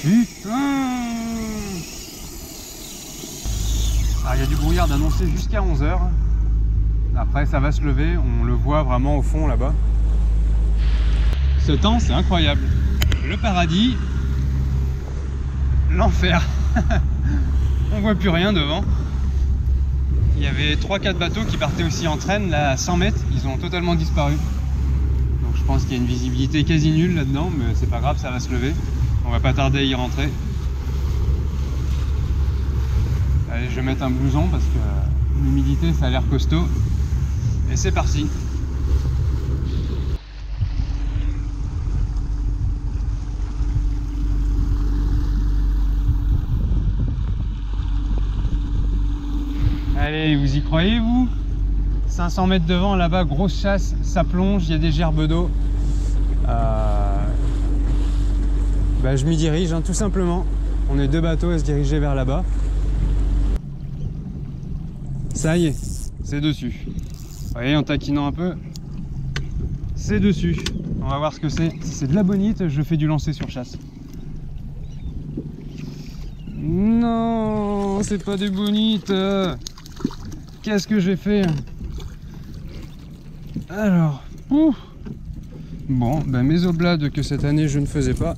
Putain! Il y a du brouillard d'annoncer jusqu'à 11 h. Après ça va se lever, on le voit vraiment au fond là-bas. Ce temps c'est incroyable. Le paradis, l'enfer. On voit plus rien devant. Il y avait 3-4 bateaux qui partaient aussi en traîne là à 100 mètres, ils ont totalement disparu. Donc je pense qu'il y a une visibilité quasi nulle là-dedans, mais c'est pas grave, ça va se lever. On va pas tarder à y rentrer. Allez, je vais mettre un blouson parce que l'humidité ça a l'air costaud. Et c'est parti. Allez, vous y croyez vous? 500 mètres devant là-bas, grosse chasse, ça plonge, il y a des gerbes d'eau. Je m'y dirige hein, tout simplement. On est deux bateaux à se diriger vers là-bas. Ça y est, c'est dessus. Vous voyez, en taquinant un peu, c'est dessus. On va voir ce que c'est. Si c'est de la bonite, je fais du lancer sur chasse. Non, c'est pas des bonites. Qu'est-ce que j'ai fait? Alors, ouf. Bon, mes oblades que cette année je ne faisais pas.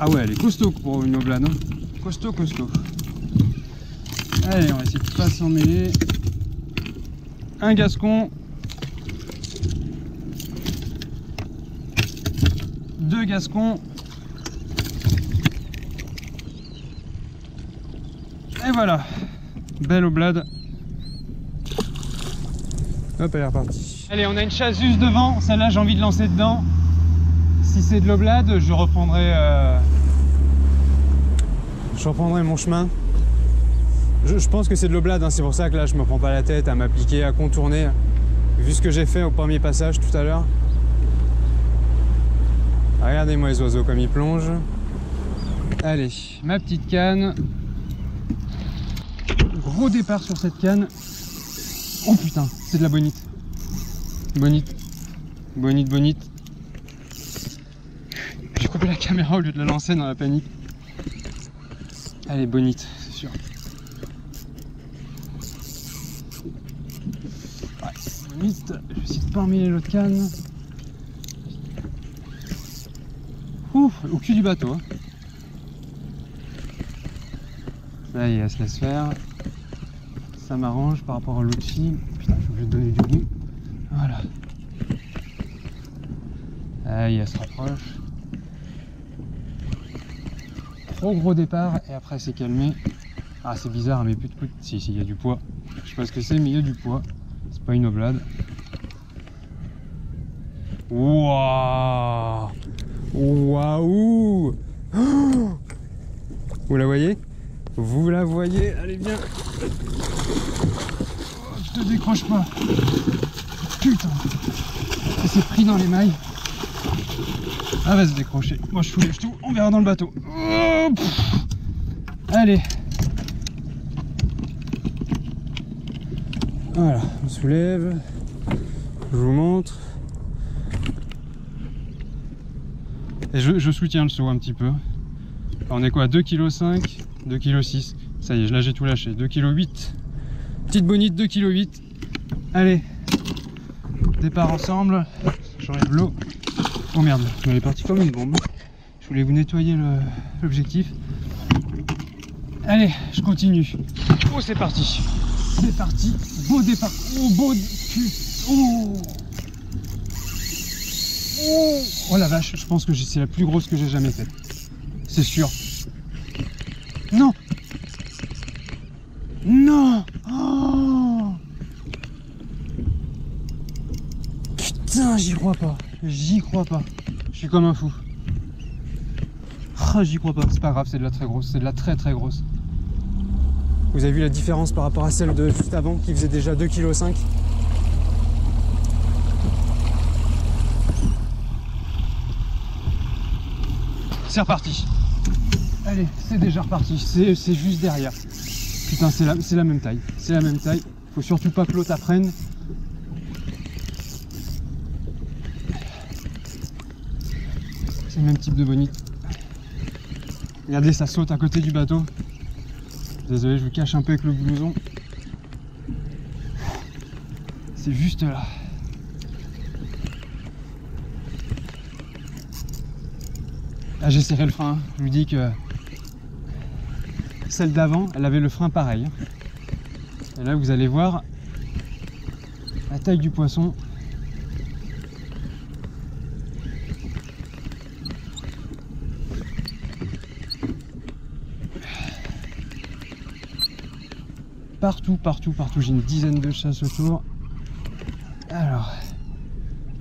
Ah ouais, elle est costaud pour une oblade. Hein. Costaud, costaud. Allez, on va essayer de pas s'en mêler. Un gascon. 2 gascons. Et voilà. Belle oblade. Hop, elle est repartie. Allez, on a une chasse juste devant. Celle-là, j'ai envie de lancer dedans. Si c'est de l'oblade, je reprendrai mon chemin. Je pense que c'est de l'oblade, hein. C'est pour ça que là, je me prends pas la tête à m'appliquer, à contourner. Vu ce que j'ai fait au premier passage tout à l'heure. Regardez-moi les oiseaux comme ils plongent. Allez, ma petite canne. Gros départ sur cette canne. Oh putain, c'est de la bonite. Bonite. Bonite, bonite. J'ai coupé la caméra au lieu de la lancer dans la panique. Elle est bonite, c'est sûr. Ouais, bonite. Je vais essayer de pas emmêler l'autre canne. Ouf, au cul du bateau. Hein. Ça y est, elle se laisse faire. Ça m'arrange par rapport à l'autre fille. Putain, je suis obligé de donner du goût. Voilà. Aïe, elle se rapproche. Trop gros départ et après c'est calmé. Ah, c'est bizarre, mais plus de coude. Si, il y a du poids. Je sais pas ce que c'est, mais il y a du poids. C'est pas une oblade. Waouh! Waouh! Oh, vous la voyez? Vous la voyez? Allez, viens! Oh, je te décroche pas! Putain! Elle s'est pris dans les mailles. Ah, va se décrocher. Moi, je soulève tout. On verra dans le bateau. Oh, allez! Voilà, on soulève. Je vous montre. Et je soutiens le seau un petit peu. On est quoi, 2,5 kg, 2,6 kg. Ça y est, là j'ai tout lâché. 2,8 kg. Petite bonite, 2,8 kg. Allez. Départ ensemble. J'enlève l'eau. Oh merde, elle est partie comme une bombe. Je voulais vous nettoyer l'objectif. Allez, je continue. Oh, c'est parti. C'est parti. Beau départ. Oh, beau cul. Oh. Oh, oh la vache, je pense que c'est la plus grosse que j'ai jamais faite. C'est sûr. Non. Non. Oh. Putain, j'y crois pas. J'y crois pas. Je suis comme un fou. Oh, j'y crois pas. C'est pas grave, c'est de la très grosse. C'est de la très très grosse. Vous avez vu la différence par rapport à celle de juste avant qui faisait déjà 2,5 kg. C'est reparti. Allez, c'est déjà reparti. C'est juste derrière. Putain, c'est la même taille. C'est la même taille. Faut surtout pas que l'autre apprenne. C'est le même type de bonite. Regardez, ça saute à côté du bateau. Désolé, je vous cache un peu avec le blouson. C'est juste là. Là, j'ai serré le frein. Je vous dis que celle d'avant, elle avait le frein pareil. Et là, vous allez voir la taille du poisson. Partout, partout, partout. J'ai une dizaine de chasses autour. Alors,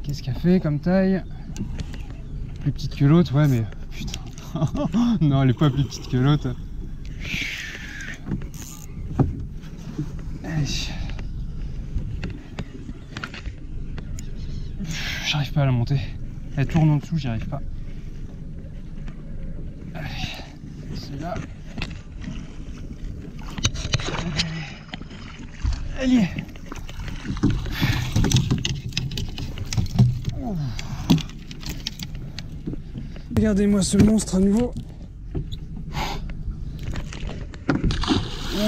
qu'est-ce qu'elle fait comme taille? Plus petite que l'autre, ouais, mais putain. Non, elle est pas plus petite que l'autre. J'arrive pas à la monter. Elle tourne en dessous, j'y arrive pas. Allez, c'est là. Elle y est. Regardez-moi ce monstre à nouveau.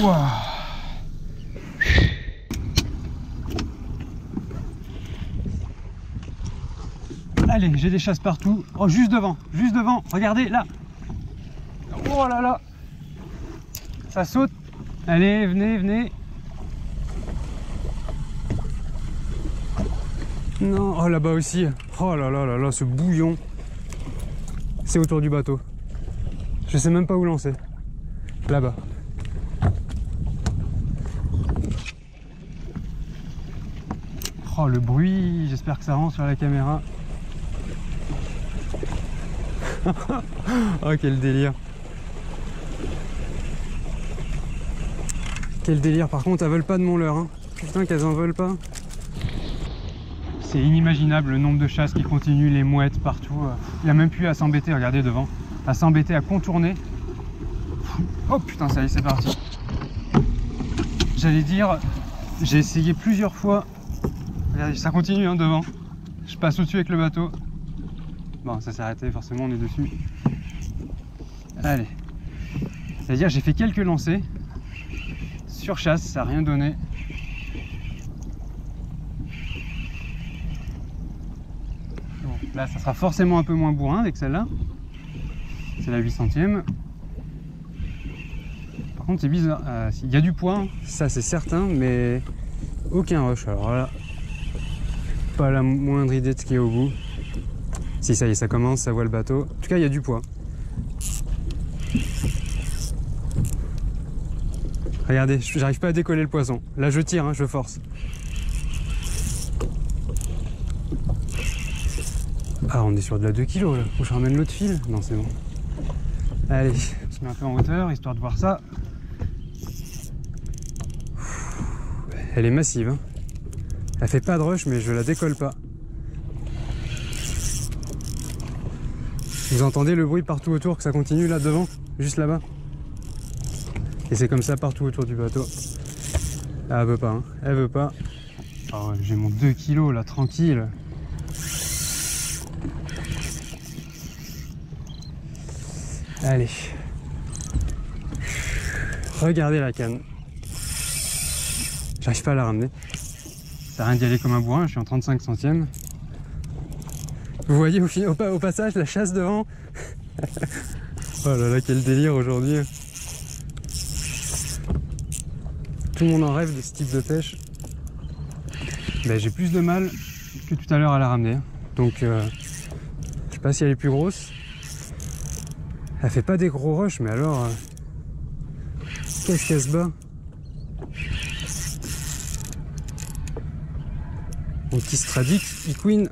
Wow. Allez, j'ai des chasses partout. Oh, juste devant, regardez là. Oh là là. Ça saute. Allez, venez, venez. Non, oh là-bas aussi. Oh là là là là, ce bouillon. C'est autour du bateau. Je sais même pas où lancer. Là-bas. Oh le bruit, j'espère que ça rend sur la caméra. Oh quel délire. Quel délire, par contre elles veulent pas de mon leurre hein. Putain qu'elles en veulent pas. C'est inimaginable le nombre de chasses qui continuent, les mouettes partout. Il n'y a même plus à s'embêter, regardez devant. À s'embêter, à contourner. Oh putain, ça y est, c'est parti. J'allais dire, j'ai essayé plusieurs fois. Regardez, ça continue hein, devant. Je passe au-dessus avec le bateau. Bon, ça s'est arrêté, forcément on est dessus. Allez. C'est-à-dire, j'ai fait quelques lancers. Sur chasse, ça n'a rien donné. Là, ça sera forcément un peu moins bourrin avec celle-là. C'est la 800e. Par contre, c'est bizarre. Il y a du poids, hein. Ça c'est certain, mais aucun rush. Alors là, pas la moindre idée de ce qu'il y a au bout. Si, ça y est, ça commence, ça voit le bateau. En tout cas, il y a du poids. Regardez, j'arrive pas à décoller le poisson. Là, je tire, hein, je force. Ah, on est sur de la 2 kg là. Faut que je ramène l'autre fil. Non, c'est bon. Allez, je mets un peu en hauteur histoire de voir ça. Elle est massive. Hein. Elle fait pas de rush, mais je la décolle pas. Vous entendez le bruit partout autour, que ça continue là devant, juste là-bas. Et c'est comme ça partout autour du bateau. Ah, elle veut pas, hein. Elle veut pas. Oh, j'ai mon 2 kg là, tranquille. Allez. Regardez la canne. J'arrive pas à la ramener. Ça sert à rien d'y aller comme un bourrin, je suis en 35 centièmes. Vous voyez au passage la chasse devant. Oh là là, quel délire aujourd'hui. Tout le monde en rêve de ce type de pêche. Ben, j'ai plus de mal que tout à l'heure à la ramener. Donc je sais pas si elle est plus grosse. Elle fait pas des gros rushs, mais alors qu'est-ce qu'elle se bat? Mon petit Stradic, Iquin.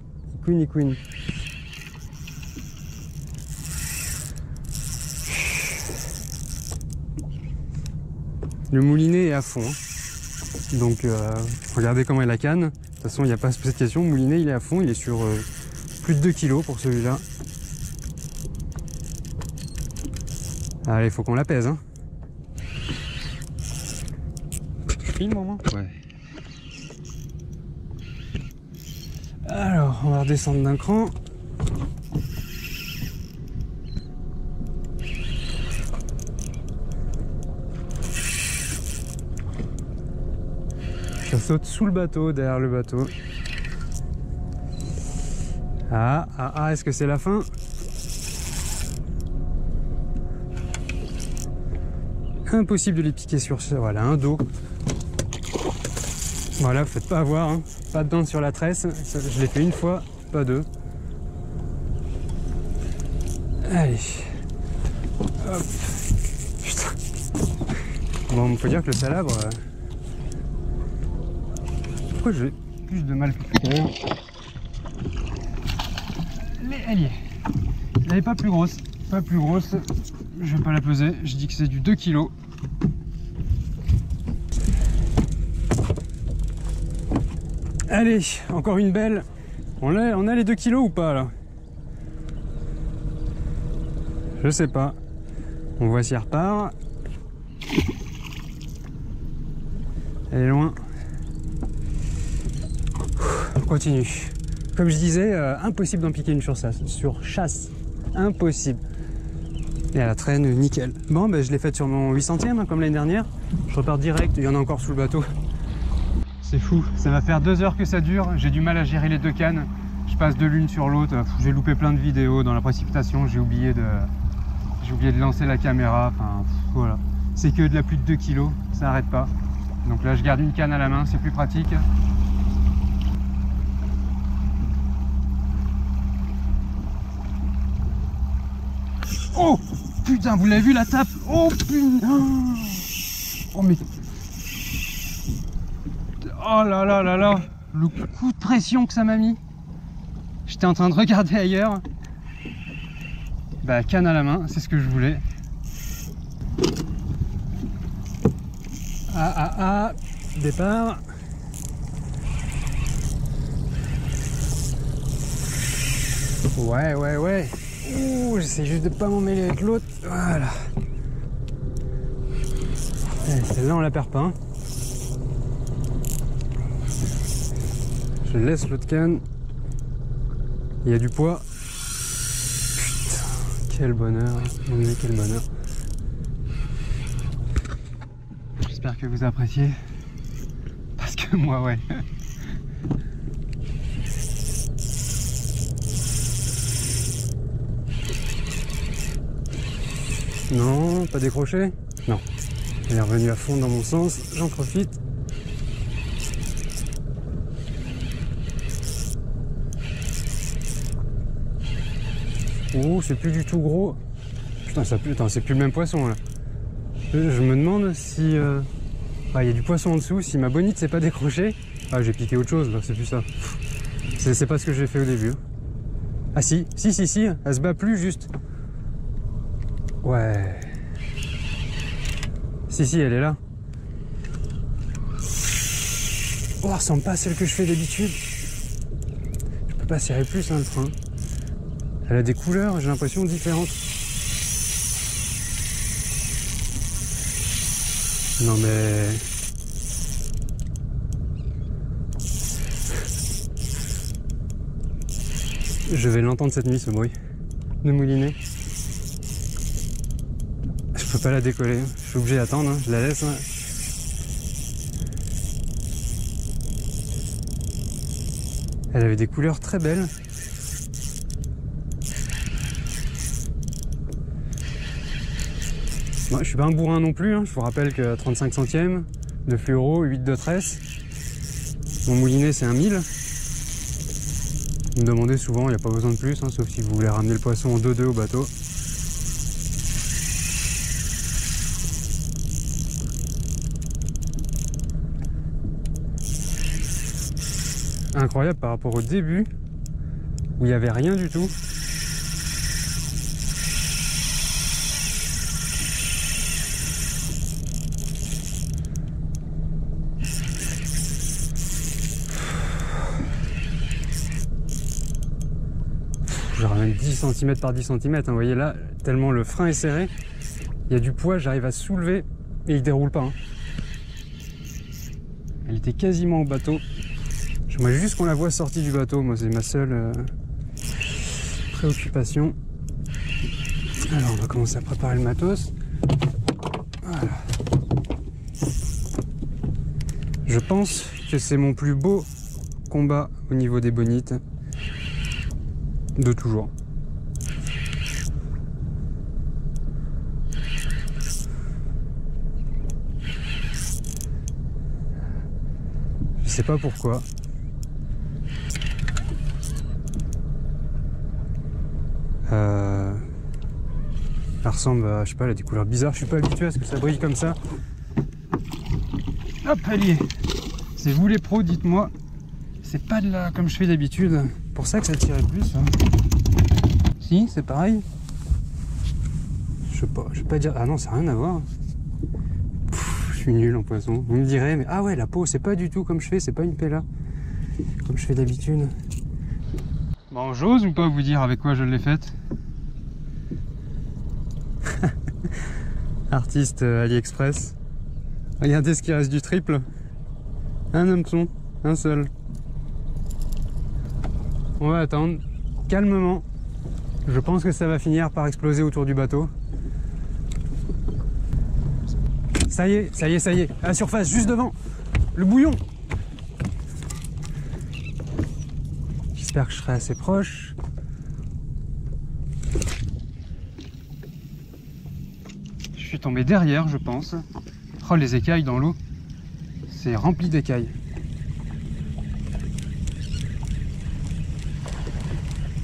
Le moulinet est à fond. Hein. Donc regardez comment est la canne. De toute façon, il n'y a pas à se poser de question. Le moulinet, il est à fond. Il est sur plus de 2 kg pour celui-là. Allez, il faut qu'on la pèse. Hein. Filme au moins. Ouais. Alors, on va redescendre d'un cran. saute sous le bateau, derrière le bateau. Est-ce que c'est la fin? Impossible de les piquer sur ça. Voilà, un dos. Voilà, faites pas avoir, hein. Pas de dents sur la tresse. Ça, je l'ai fait une fois, pas deux. Allez. Hop. Putain. Bon, il faut dire que le Salabre... Pourquoi j'ai plus de mal que tout à l'heure? Elle y est. Elle n'est pas plus grosse. Pas plus grosse. Je vais pas la peser. Je dis que c'est du 2 kg. Allez, encore une belle. On a les 2 kg ou pas là? Je sais pas. On voit si elle repart. Elle est loin. On continue. Comme je disais, impossible d'en piquer une sur chasse. Impossible. Et elle traîne nickel. Bon, ben, je l'ai faite sur mon 800e, hein, comme l'année dernière. Je repars direct, il y en a encore sous le bateau. C'est fou, ça va faire 2 heures que ça dure. J'ai du mal à gérer les deux cannes. Je passe de l'une sur l'autre. J'ai loupé plein de vidéos dans la précipitation. J'ai oublié de lancer la caméra. Enfin, voilà. C'est que de la plus de 2 kg, ça n'arrête pas. Donc là, je garde une canne à la main, c'est plus pratique. Oh putain, vous l'avez vu la tape? Oh putain! Oh mais... Oh là là là là! Le coup de pression que ça m'a mis! J'étais en train de regarder ailleurs. Bah, canne à la main, c'est ce que je voulais. Départ. Ouais. Ouh, j'essaie juste de pas m'emmêler avec l'autre. Voilà. Celle-là, on la perd pas. Hein. Je laisse l'autre canne. Il y a du poids. Putain, quel bonheur. Mon Dieu, quel bonheur. J'espère que vous appréciez. Parce que moi, ouais. Non, pas décroché? Non. Elle est revenue à fond dans mon sens, j'en profite. Oh, c'est plus du tout gros. Putain, c'est plus le même poisson là. Je me demande si... il y a du poisson en dessous, si ma bonite s'est pas décrochée. Ah, j'ai piqué autre chose là, c'est plus ça. C'est pas ce que j'ai fait au début. Ah si, elle se bat plus juste. Ouais. Si, elle est là. Oh, elle ressemble pas à celle que je fais d'habitude. Je peux pas serrer plus, hein, le frein. Elle a des couleurs, j'ai l'impression, différentes. Non mais... Je vais l'entendre cette nuit, ce bruit de moulinet. Je peux pas la décoller, je suis obligé d'attendre, hein. Je la laisse. Hein. Elle avait des couleurs très belles. Bon, je suis pas un bourrin non plus, hein. Je vous rappelle que 35 centièmes de fluoro, 8 de tresse. Mon moulinet c'est un 1000. Vous me demandez souvent, il n'y a pas besoin de plus, hein, sauf si vous voulez ramener le poisson en 2-2 au bateau. Incroyable par rapport au début, où il n'y avait rien du tout. Je ramène 10 cm par 10 cm, hein, vous voyez là, tellement le frein est serré, il y a du poids, j'arrive à soulever et il déroule pas. Hein. Elle était quasiment au bateau. J'aimerais juste qu'on la voit sortie du bateau, moi c'est ma seule préoccupation. Alors on va commencer à préparer le matos. Voilà. Je pense que c'est mon plus beau combat au niveau des bonites de toujours. Je sais pas pourquoi. Ça ressemble à, je sais pas, elle a des couleurs bizarres. Je suis pas habitué à ce que ça brille comme ça. Hop, elle y est. C'est vous les pros, dites-moi. C'est pas de là comme je fais d'habitude. Pour ça que ça tirait plus. Hein. Si, c'est pareil. Je vais pas dire. Ah non, ça n'a rien à voir. Pff, je suis nul en poisson. Vous me direz, mais ah ouais, la peau, c'est pas du tout comme je fais. C'est pas une pella. Comme je fais d'habitude. Bon, j'ose ou pas vous dire avec quoi je l'ai faite? Artiste AliExpress. Regardez ce qui reste du triple. Un hameçon, un seul. On va attendre calmement. Je pense que ça va finir par exploser autour du bateau. Ça y est, ça y est, ça y est. À la surface, juste devant. Le bouillon. J'espère que je serai assez proche. Je suis tombé derrière, je pense. Oh, les écailles dans l'eau. C'est rempli d'écailles.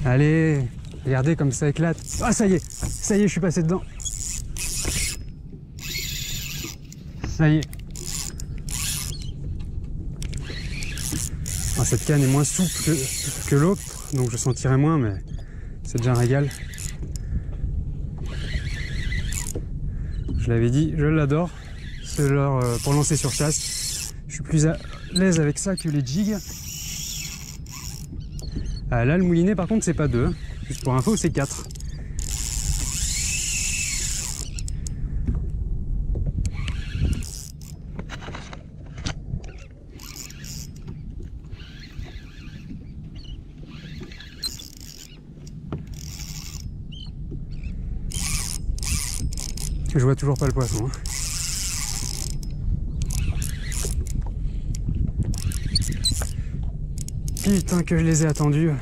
Allez, regardez comme ça éclate. Ah, ça y est, je suis passé dedans. Ça y est. Ah, cette canne est moins souple que l'autre, donc je sentirai moins, mais c'est déjà un régal. Je l'avais dit, je l'adore. C'est leur pour lancer sur chasse. Je suis plus à l'aise avec ça que les jigs. Ah, là, le moulinet, par contre, c'est pas 2. Juste pour info, c'est 4. Je vois toujours pas le poisson. Hein. Putain que je les ai attendus. «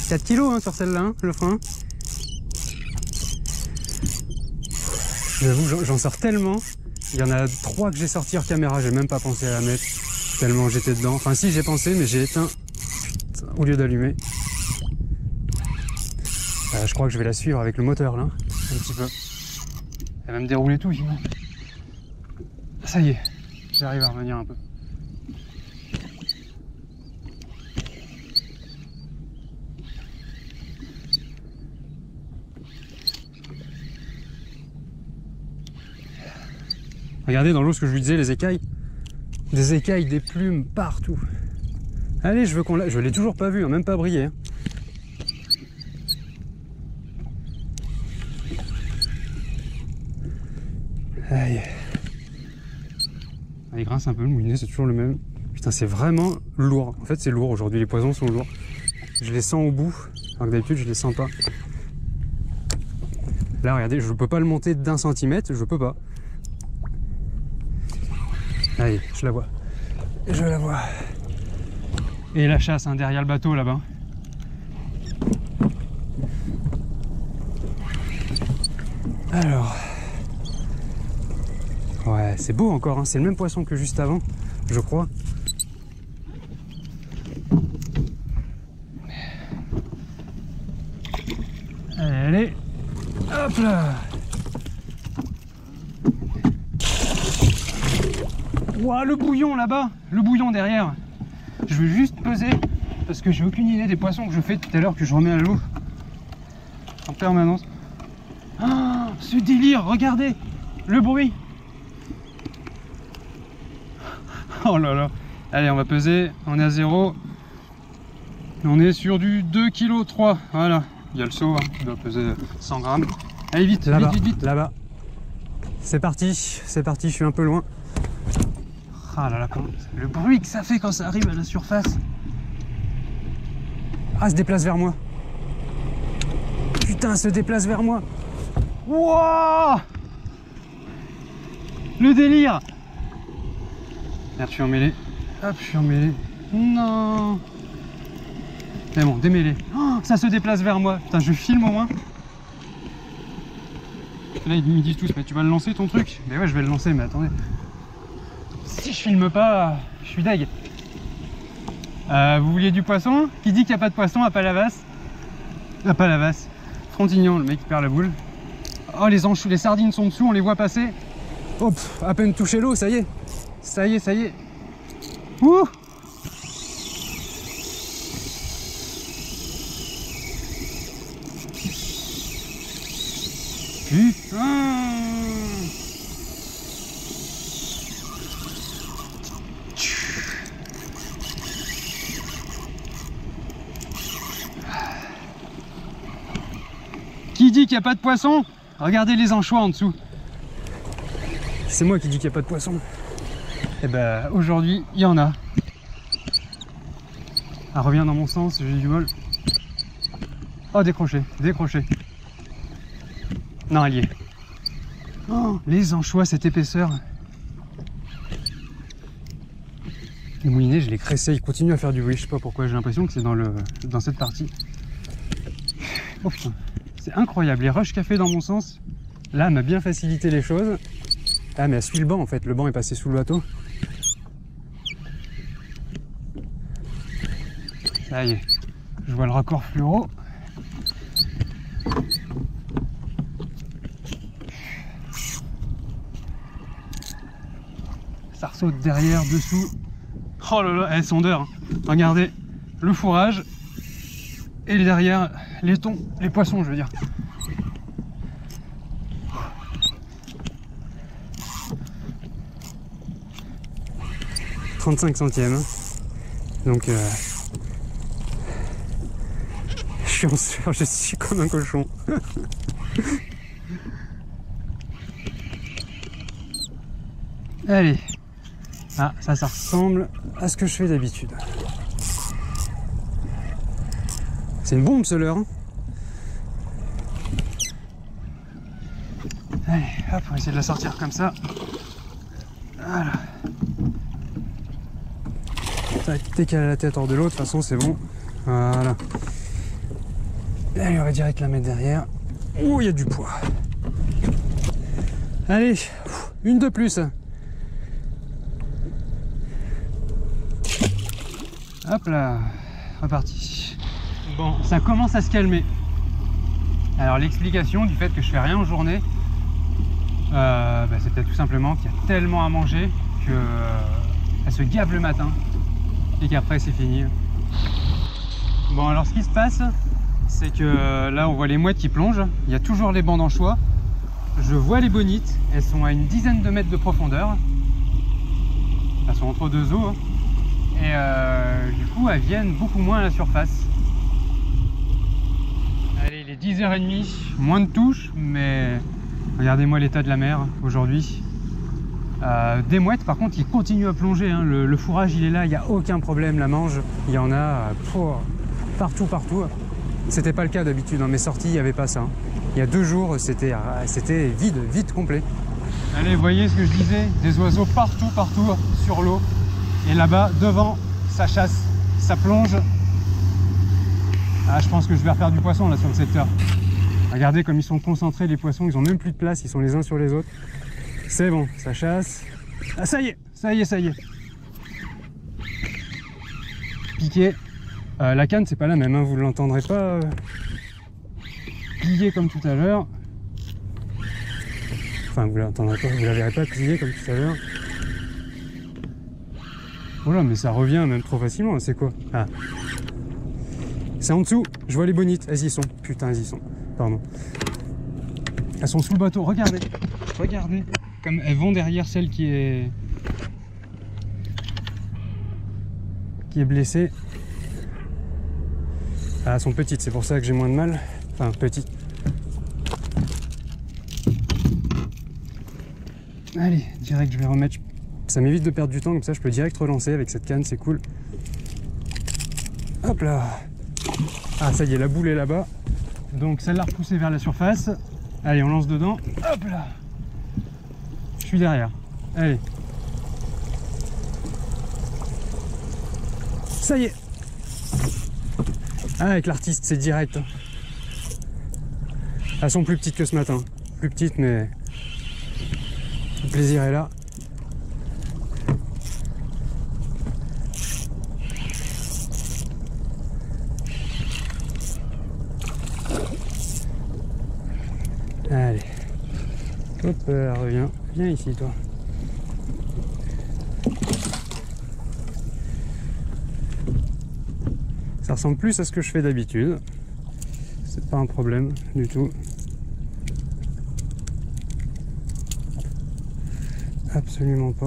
4 kilos hein, sur celle-là, hein, le frein. J'avoue, j'en sors tellement. Il y en a 3 que j'ai sortis hors caméra, j'ai même pas pensé à la mettre. Tellement j'étais dedans. Enfin si, j'ai pensé, mais j'ai éteint au lieu d'allumer. Je crois que je vais la suivre avec le moteur là, un petit peu. Elle va me dérouler tout sinon. Ça y est, j'arrive à revenir un peu. Regardez dans l'eau ce que je lui disais, les écailles. Des écailles, des plumes partout. Allez, je veux qu'on la... Je l'ai toujours pas vu, hein, même pas brillé. Hein. Aïe. Il grince un peu, le moulinet, c'est toujours le même. Putain, c'est vraiment lourd. En fait, c'est lourd aujourd'hui, les poisons sont lourds. Je les sens au bout, alors que d'habitude, je les sens pas. Là, regardez, je peux pas le monter d'1 centimètre, je peux pas. Allez, je la vois. Je la vois. Et la chasse hein, derrière le bateau là-bas. Alors. Ouais, c'est beau encore, hein. C'est le même poisson que juste avant, je crois. Allez, allez. Hop là. Ouah, le bouillon là-bas, le bouillon derrière. Je vais juste peser parce que j'ai aucune idée des poissons que je fais tout à l'heure que je remets à l'eau en permanence. Ah, ce délire, regardez le bruit. Oh là là. Allez, on va peser, on est à 0. On est sur du 2,3 kg. Voilà, il y a le seau, hein, qui doit peser 100 grammes. Allez, vite, vite, vite, vite. Là-bas. C'est parti, je suis un peu loin. Ah là là, le bruit que ça fait quand ça arrive à la surface. Ah, se déplace vers moi. putain, elle se déplace vers moi. Wouah! Le délire! Merde, je suis emmêlé. Hop, je suis emmêlé. Non! C'est bon, démêlé. Oh, ça se déplace vers moi. Putain, je filme au moins. Là, ils me disent tous, mais tu vas le lancer ton truc? Mais ouais, je vais le lancer, mais attendez. Si je filme pas, je suis deg. Vous vouliez du poisson? Qui dit qu'il n'y a pas de poisson à Palavas? À Palavas. Frontignan, le mec qui perd la boule. Oh, les sardines sont dessous, on les voit passer. Hop, à peine touché l'eau, ça y est. Ça y est, ça y est. Ouh! Putain! Qui dit qu'il n'y a pas de poisson? Regardez les anchois en dessous. C'est moi qui dis qu'il n'y a pas de poisson. Et ben aujourd'hui, il y en a. Elle revient dans mon sens, j'ai du bol. Oh, décroché, décroché. Non, elle y est. Oh, les anchois, cette épaisseur. Les moulinets, je les cressais, ils continuent à faire du bruit. Je sais pas pourquoi, j'ai l'impression que c'est dans cette partie. Oh putain, c'est incroyable. Les rushs qu'elle fait dans mon sens, là, elle m'a bien facilité les choses. Ah, mais elle suit le banc en fait. Le banc est passé sous le bateau. Ça y est, je vois le raccord fluoro. Ça ressaute derrière, dessous. Oh là là, sondeur. Regardez le fourrage et derrière les thons, les poissons, je veux dire. « 35 centièmes. Hein. Donc, je suis en sueur, je suis comme un cochon. Allez. Ah, ça ressemble à ce que je fais d'habitude. C'est une bombe ce leurre. Hein. Allez, hop, on va essayer de la sortir comme ça. Voilà. Dès qu'elle a la tête hors de l'eau, de toute façon c'est bon. Voilà. Allez, on va direct la mettre derrière. Oh, il y a du poids. Allez, une de plus. Hop là, reparti. Bon, ça commence à se calmer. Alors l'explication du fait que je fais rien en journée, c'est peut-être tout simplement qu'il y a tellement à manger qu'elle se gave le matin et qu'après c'est fini. Bon, alors ce qui se passe, c'est que là on voit les mouettes qui plongent, il y a toujours les bancs d'anchois, je vois les bonites, elles sont à une dizaine de mètres de profondeur, elles sont entre deux eaux, hein. Et du coup elles viennent beaucoup moins à la surface. Allez, il est 10h30, moins de touches, mais regardez-moi l'état de la mer aujourd'hui. Des mouettes par contre, ils continuent à plonger, hein. Le fourrage il est là, il n'y a aucun problème, la mange, il y en a partout. C'était pas le cas d'habitude, dans mes sorties il n'y avait pas ça. Il y a 2 jours c'était vide complet. Allez, vous voyez ce que je disais, des oiseaux partout sur l'eau. Et là-bas, devant, ça chasse, ça plonge. Ah, je pense que je vais refaire du poisson là sur le secteur. Regardez comme ils sont concentrés les poissons, ils ont même plus de place, ils sont les uns sur les autres. C'est bon, ça chasse. Ah, ça y est. Piqué. La canne, c'est pas la même, hein, vous ne l'entendrez pas plier comme tout à l'heure. Enfin, vous l'entendrez pas, vous la verrez pas plier comme tout à l'heure. Oh là, mais ça revient même trop facilement, c'est quoi? Ah. C'est en dessous, je vois les bonites, elles y sont. Putain, elles y sont, pardon. Elles sont sous le bateau, regardez, comme elles vont derrière celle qui est blessée. Ah, elles sont petites, c'est pour ça que j'ai moins de mal. Enfin, petites. Allez, direct, je vais remettre. Ça m'évite de perdre du temps, comme ça je peux direct relancer avec cette canne, c'est cool. Hop là. Ah, ça y est, la boule est là-bas. Donc celle-là repoussée vers la surface. Allez, on lance dedans. Hop là. Je suis derrière. Allez. Ça y est. Ah, avec l'artiste, c'est direct. Elles sont plus petites que ce matin. Plus petites, mais le plaisir est là. Allez. Hop, reviens. Viens ici, toi. Ça ressemble plus à ce que je fais d'habitude. C'est pas un problème du tout. Absolument pas.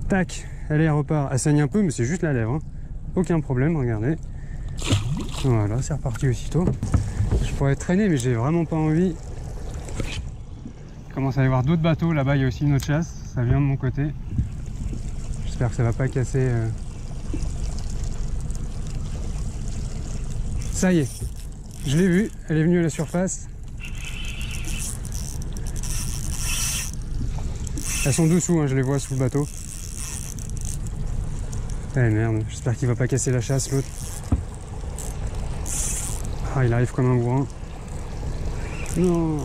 Tac, allez, elle repart. Elle saigne un peu, mais c'est juste la lèvre. Hein. Aucun problème, regardez. Voilà, c'est reparti aussitôt. Je pourrais traîner, mais j'ai vraiment pas envie. Il commence à y avoir d'autres bateaux. Là-bas, il y a aussi une autre chasse. Ça vient de mon côté. J'espère que ça va pas casser. Ça y est, je l'ai vue. Elle est venue à la surface. Elles sont dessous, hein, je les vois sous le bateau. Eh merde, j'espère qu'il va pas casser la chasse, l'autre. Ah, il arrive comme un bourrin. Non.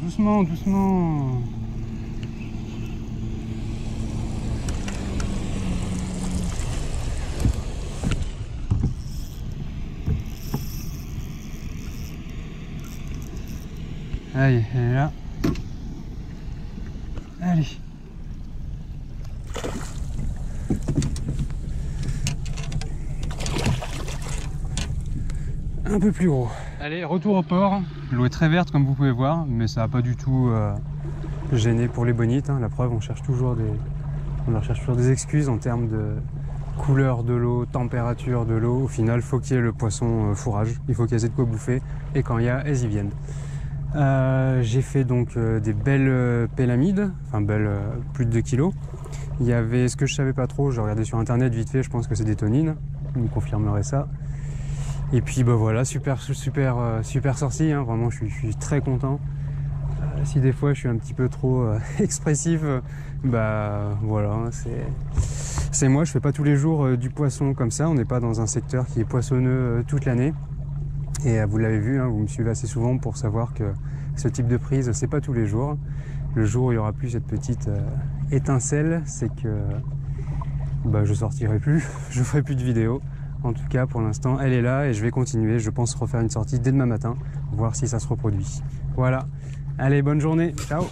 Doucement, doucement. Allez, elle est là. Allez. Un peu plus gros. Allez, retour au port. L'eau est très verte comme vous pouvez voir, mais ça n'a pas du tout gêné pour les bonites. Hein. La preuve, on leur cherche toujours des excuses en termes de couleur de l'eau, température de l'eau. Au final, il faut qu'il y ait le poisson fourrage. Il faut qu'il y ait de quoi bouffer. Et quand il y a, elles y viennent. J'ai fait donc des belles pélamides, enfin belles, plus de 2 kg. Il y avait ce que je savais pas trop, j'ai regardé sur internet vite fait, je pense que c'est des tonines, vous me confirmerez ça. Et puis bah voilà, super sortie, hein. Vraiment je suis très content. Si des fois je suis un petit peu trop expressif, bah voilà, c'est moi, je fais pas tous les jours du poisson comme ça, on n'est pas dans un secteur qui est poissonneux toute l'année. Et vous l'avez vu, hein, vous me suivez assez souvent pour savoir que ce type de prise, c'est pas tous les jours. Le jour où il n'y aura plus cette petite étincelle, c'est que bah, je sortirai plus, je ferai plus de vidéos. En tout cas, pour l'instant, elle est là et je vais continuer. Je pense refaire une sortie dès demain matin, voir si ça se reproduit. Voilà. Allez, bonne journée. Ciao.